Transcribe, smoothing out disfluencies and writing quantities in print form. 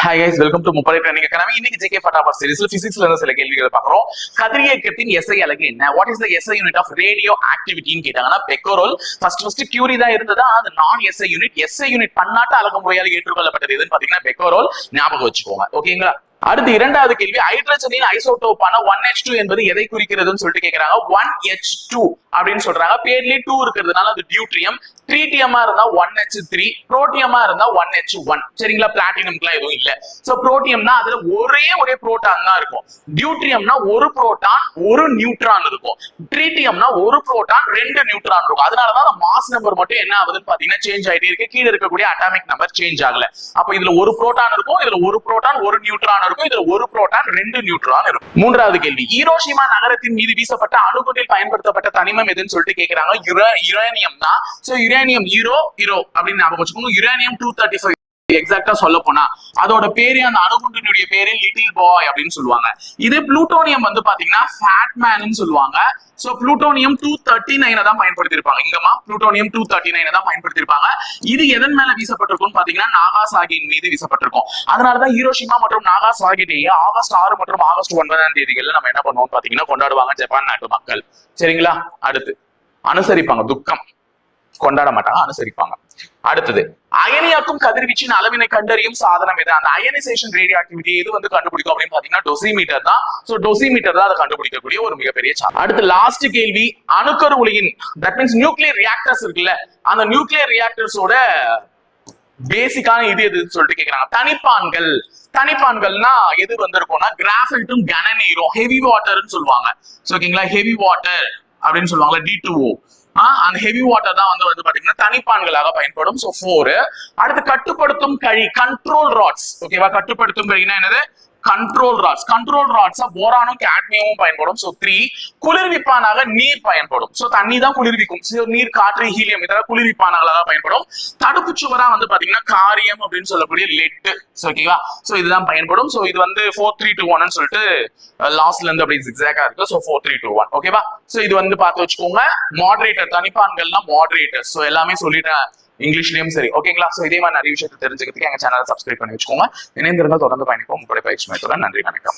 Hi guys, welcome to முப்படை trending academy. இன்னைக்கு GK ஃபட்டாஃபட் சீரிஸ்ல பிசிக்ஸ்ல இருந்து சில கேள்விகளை பார்க்கறோம். கதிரியக்கத்தின் SI அலகு என்ன? What is the SI unit of radio ஆக்டிவிட்டின்னு கேட்டாங்கன்னா பெக்கோரோல். ஃபர்ஸ்ட் கியூரி தான் இருந்தது. அது நான் SI யூனிட். SI யூனிட் பன்னாட்டு அலகு முறையால் ஏற்றுக்கொள்ளப்பட்டது எதுன்னு பாத்தீங்கன்னா பெக்கோரோல். ஞாபகம் வச்சுக்கோங்க. ஓகேங்களா? அடுத்து இரண்டாவது கேள்வி, ஹைட்ரஜனின் ஐசோடோப்பான 1H2 என்பது எதை குறிக்கிறதுன்னு சொல்லிட்டு கேக்குறாங்க. 1H2 அப்படின்னு சொல்றாங்க. பேர்லயே 2 இருக்கிறதுனால அது டியூட்ரியம். ட்ரீட்டியமா இருந்தா 1H3, புரோட்டியமா இருந்தா 1H1. சரிங்களா? பிளாட்டினம்க்குலாம் எதுவும் இல்ல. சோ புரோட்டியம்னா அதுல ஒரே புரோட்டான் தான் இருக்கும். டியூட்ரியம்னா ஒரு புரோட்டான் ஒரு நியூட்ரான் இருக்கும். ட்ரீட்டியம்னா ஒரு புரோட்டான் ரெண்டு நியூட்ரான் இருக்கும். அதனாலதான் அந்த மாஸ் நம்பர் மட்டும் என்ன ஆகுதுன்னு பாத்தீங்கன்னா சேஞ்ச் ஆயிட்டே இருக்கு. கீழே இருக்கக்கூடிய அட்டாமிக் நம்பர் சேஞ்ச் ஆகல. அப்ப இதுல ஒரு புரோட்டான் இருக்கும், இதுல ஒரு புரோட்டான் ஒரு நியூட்ரான் இருக்கும், இதுல ஒரு புரோட்டான் ரெண்டு நியூட்ரான் இருக்கும். மூன்றாவது கேள்வி, ஹிரோஷிமா நகரத்தின் மீது வீசப்பட்ட அணுகுண்டில் பயன்படுத்தப்பட்ட தனிமம் எதுன்னு சொல்லிட்டு கேக்குறாங்க. யுரேனியம் தான். சோ யுரேனியம் ஹீரோ அப்படின்னு ஞாபகம் வச்சுக்கோங்க. யுரேனியம் 235 எக்ஸாக்டா சொல்ல போனா அதோட பேரு, அந்த அணுகுண்டினுடைய பேரு லிட்டில் பாய் அப்படின்னு சொல்லுவாங்க. இது புளூட்டோனியம் வந்து பாத்தீங்கன்னா ஃபேட் மேன் சொல்லுவாங்க. சோ புளூட்டோனியம் 239 தான் பயன்படுத்தி இருப்பாங்க. இங்கமா புளூட்டோனியம் 239 தான் பயன்படுத்தி இருப்பாங்க. இது எதன் மேல வீசப்பட்டிருக்கும் பாத்தீங்கன்னா நாகாசாகியின் மீது வீசப்பட்டிருக்கும். அதனாலதான் ஹிரோஷிமா மற்றும் நாகாசாகி டே ஆகஸ்ட் 6 மற்றும் ஆகஸ்ட் 9 தேதிகள்ல நம்ம என்ன பண்ணுவோம் பாத்தீங்கன்னா கொண்டாடுவாங்க ஜப்பான் நாட்டு மக்கள். சரிங்களா? அடுத்து அனுசரிப்பாங்க, துக்கம் கொண்டாட மாட்டாங்க, அனுசரிப்பாங்க. அடுத்தது, அயனியாக்கும் கதிர்வீச்சின் அளவினை கண்டறியும் சாதனம் எது? அந்த அயனைசேஷன் ரேடியோ ஆக்டிவிட்டி எது வந்து கண்டுபிடிக்கும் அப்படின்னு பாத்தீங்கன்னா டொசிமீட்டர் தான். சோ டொசிமீட்டர் தான் அதை கண்டுபிடிக்கக்கூடிய ஒரு மிகப்பெரிய சாதனம். அடுத்து லாஸ்ட் கேள்வி, அணுக்கரு ஒளியின் தட் மீன்ஸ் நியூக்ளியர் ரியாக்டர்ஸ் இருக்குல்ல, அந்த நியூக்ளியர் ரியாக்டர்ஸோட பேசிக்கான இது எதுன்னு சொல்லிட்டு கேக்குறாங்க. தனிப்பான்கள். தனிப்பான்கள்னா எது வந்திருக்கும்னா கிராஃபைட்டும் கனநீரும், ஹெவி வாட்டர்னு சொல்லுவாங்க. ஓகேங்களா? ஹெவி வாட்டர் அப்படின்னு சொல்லுவாங்க, D2O. அந்த ஹெவி வாட்டர் தான் வந்து பாத்தீங்கன்னா தனிப்பான்களாக பயன்படும். சோ 4. அடுத்து கட்டுப்படுத்தும் கழி, கண்ட்ரோல் ராட்ஸ். ஓகேவா? கட்டுப்படுத்தும் கழினா என்னது? Control rods. கண்ட்ரோல் ராட்ஸா போரானும் கேட்மியமும் பயன்படும். சோ 3. குளிர்விப்பானாக நீர் பயன்படும். சோ தண்ணி தான் குளிர்விக்கும். நீர், காற்று, ஹீலியம் இதெல்லாம் குளிர்விப்பானாக பயன்படும். தடுப்பு சுவரா வந்து பாத்தீங்கன்னா காரியம் அப்படின்னு சொல்லக்கூடிய லெட். ஓகேவா? சோ இதுதான் பயன்படும். சோ இது வந்து 4 3 2 1 சொல்லிட்டு லாஸ்ட்ல இருந்து அப்படி எக்ஸாக்டா இருக்கு. சோ 4 3 2 1. ஓகேவா? சோ இது வந்து பார்த்து வச்சுக்கோங்க. Moderator, தனிப்பான்கள்னா moderator. சோ எல்லாமே சொல்லிட்டேன் இங்கிலீஷ்லயும் சரி. ஓகேங்களா? சோ இதே மாதிரி நிறைய விஷயத்தை தெரிஞ்சுக்கிறதுக்கு எங்க சேனலை சப்ஸ்கிரைப் பண்ணி வச்சுக்கோங்க. இணைந்திருந்தால் தொடர்ந்து பயணிப்போம். உங்களுடைய பயிற்சி மையத்துடன். நன்றி, வணக்கம்.